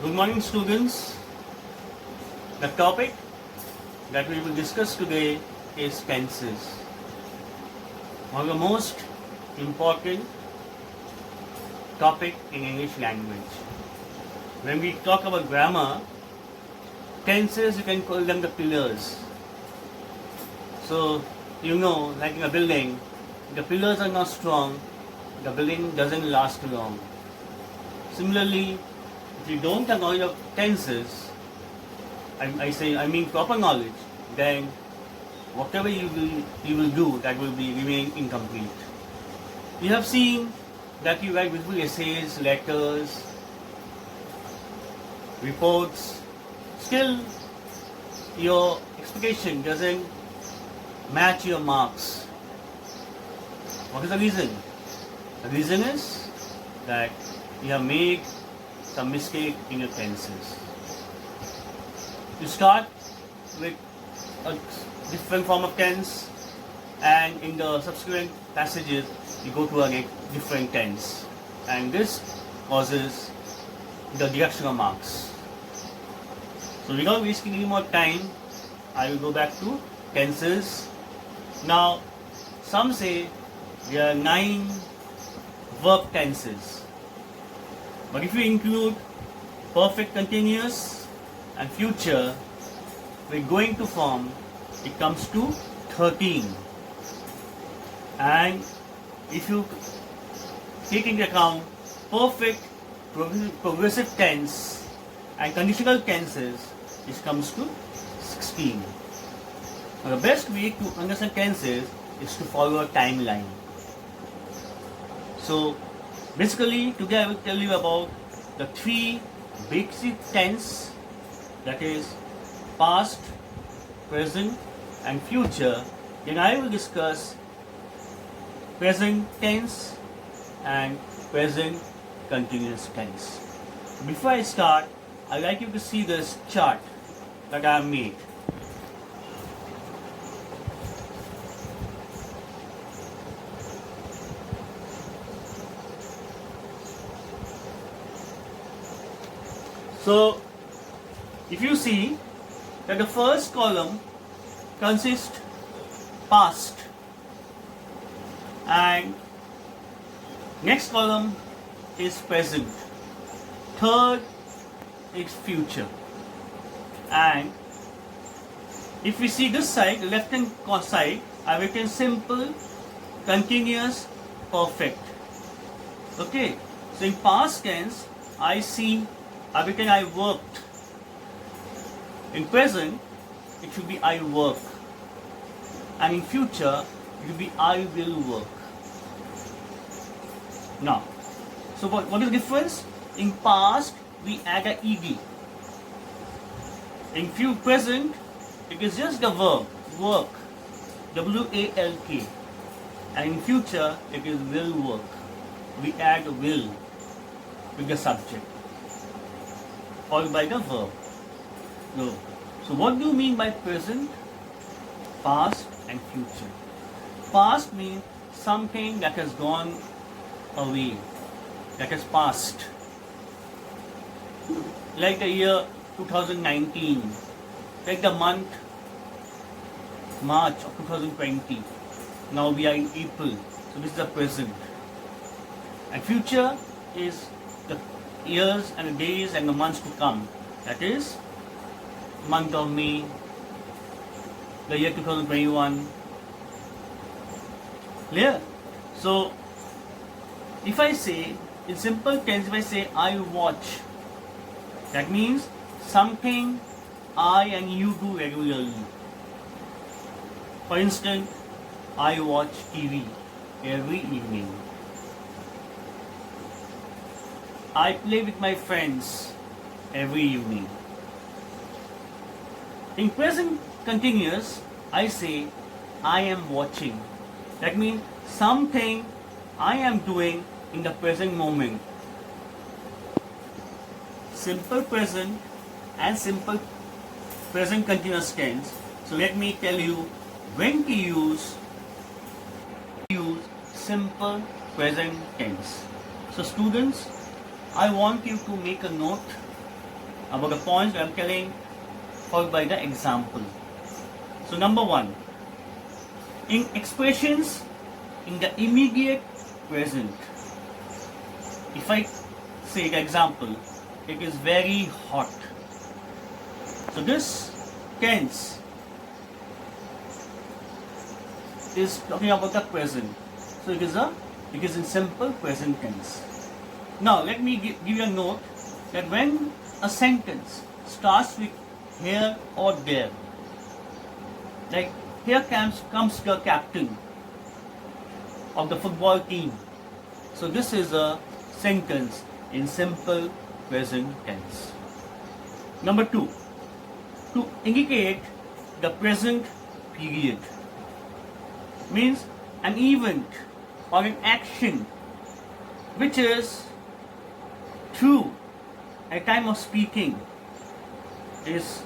Good morning, students. The topic that we will discuss today is tenses. One of the most important topic in English language. When we talk about grammar, tenses, you can call them the pillars. So, like in a building, the pillars are not strong, the building doesn't last long. Similarly, if you don't have knowledge of tenses, I mean proper knowledge, then whatever you will do, that will be remain incomplete. You have seen that you write beautiful essays, letters, reports. Still, your expectation doesn't match your marks. What is the reason? The reason is that you have made some mistake in your tenses. You start with a different form of tense, and in the subsequent passages you go to a different tense, and this causes the deduction of marks. So without wasting any more time, I will go back to tenses. Now, some say there are 9 verb tenses, but if you include perfect continuous and future, we're going to form, it comes to 13. And if you take into account perfect, progressive tense and conditional tenses, it comes to 16. Now, the best way to understand tenses is to follow a timeline. So basically, today I will tell you about the 3 basic tense, that is past, present and future. Then I will discuss present tense and present continuous tense. Before I start, I'd like you to see this chart that I have made. So, if you see that the first column consists past and next column is present, third is future, and if we see this side, the left hand side, I have written simple, continuous, perfect. Okay, so in past tense I've written I worked. In present, it should be I work. And in future, it will be I will work. Now, so what is the difference? In past, we add a ed. In present, it is just the verb, work, W-A-L-K. And in future, it is will work. We add will with the subject, followed by the verb. No. So what do you mean by present, past and future? Past means something that has gone away, that has passed. Like the year 2019, like the month March of 2020. Now we are in April, so this is the present. And future is the years and the days and the months to come. That is month of May, the year 2021. Clear? So, if I say, in simple tense, if I say I watch, that means something I and you do regularly. For instance, I watch TV every evening. I play with my friends every evening. In present continuous, I say I am watching. That means something I am doing in the present moment. Simple present and simple present continuous tense. So let me tell you when to use simple present tense. So students, I want you to make a note about the points I'm telling, followed by the example. So number one, in expressions in the immediate present. If I say the example, it is very hot. So this tense is talking about the present. So it is in simple present tense. Now let me give you a note that when a sentence starts with here or there, like here comes the captain of the football team. So this is a sentence in simple present tense. Number two, to indicate the present period, means an event or an action which is true at time of speaking is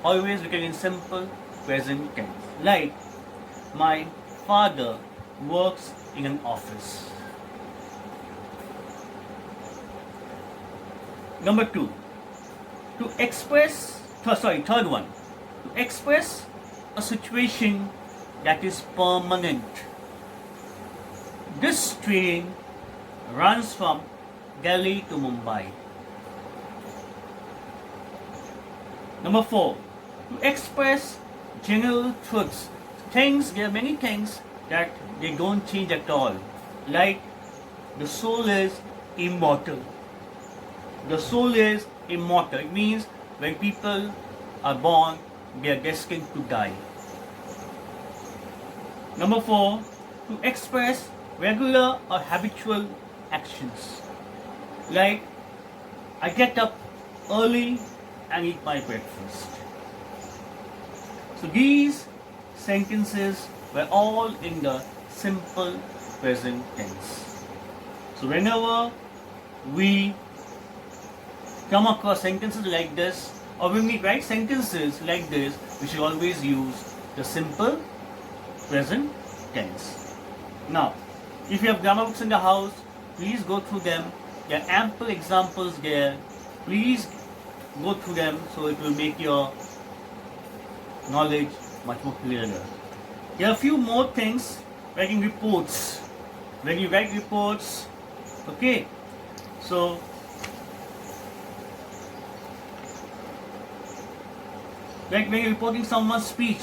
always written in simple present tense. Like, my father works in an office. Number two, third one, to express a situation that is permanent. This train runs from Delhi to Mumbai. Number four, to express general truths. There are many things that they don't change at all. Like, the soul is immortal. The soul is immortal. It means when people are born, they are destined to die. Number four, to express regular or habitual actions. Like, I get up early and eat my breakfast. So these sentences were all in the simple present tense. So whenever we come across sentences like this, or when we write sentences like this, we should always use the simple present tense. Now, if you have grammar books in the house, please go through them. There are ample examples there. Please go through them so it will make your knowledge much more clearer. There are a few more things. Writing reports. When you write reports, okay, so like when you're reporting someone's speech,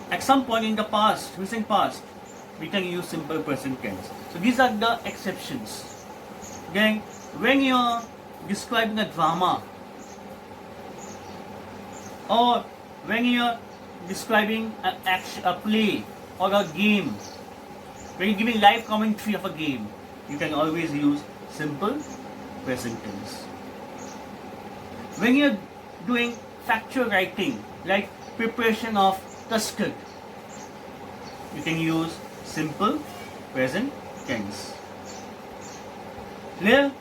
at some point in the past, recent past, we can use simple present tense. So these are the exceptions. Then when you're describing a drama, or when you're describing a play or a game, when you're giving live commentary of a game, you can always use simple present tense. When you're doing factual writing, like preparation of custard, you can use simple present tense. Clear?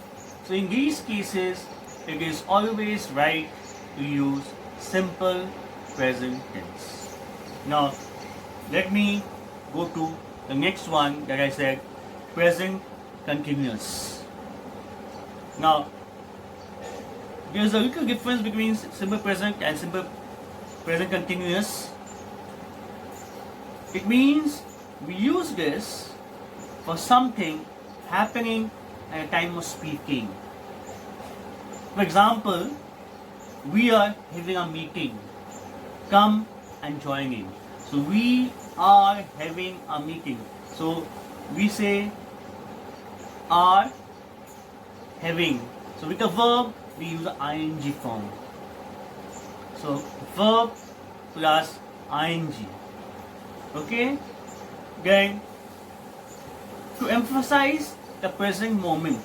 So in these cases, it is always right to use simple present tense. Now, let me go to the next one that I said, present continuous. Now, there's a little difference between simple present and simple present continuous. It means we use this for something happening at a time of speaking. For example, we are having a meeting. Come and join in. So we are having a meeting. So we say are having. So with the verb, we use the ing form. So verb plus ing. Okay? Then, to emphasize the present moment,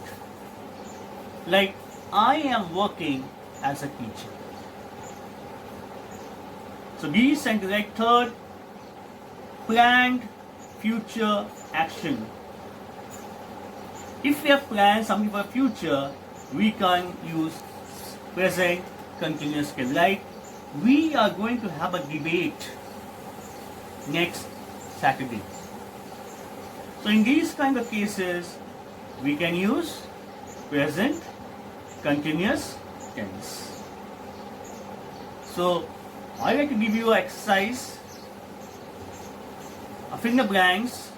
like I am working as a teacher. So these sentences, like third, planned future action. If we have planned something for the future, we can use present continuous tense. Like, we are going to have a debate next Saturday. So in these kind of cases, we can use present continuous tense. So I like to give you an exercise, a fill in the blanks,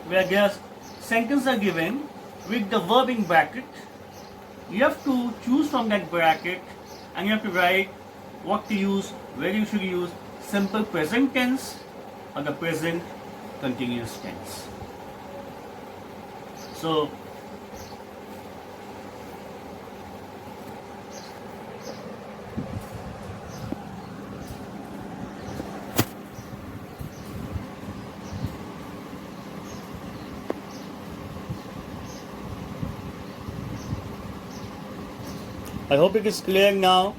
where there's sentences are given with the verb in bracket. You have to choose from that bracket and you have to write what to use, where you should use simple present tense or the present continuous tense. So I hope it is clear now.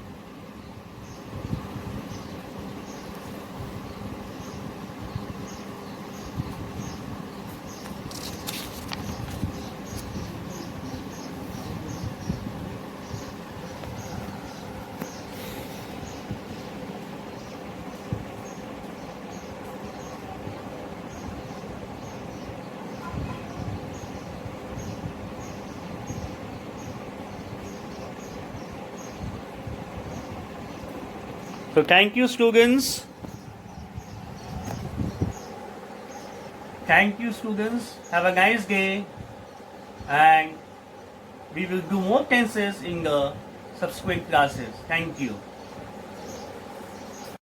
So thank you, students. Thank you, students. Have a nice day. And we will do more tenses in the subsequent classes. Thank you.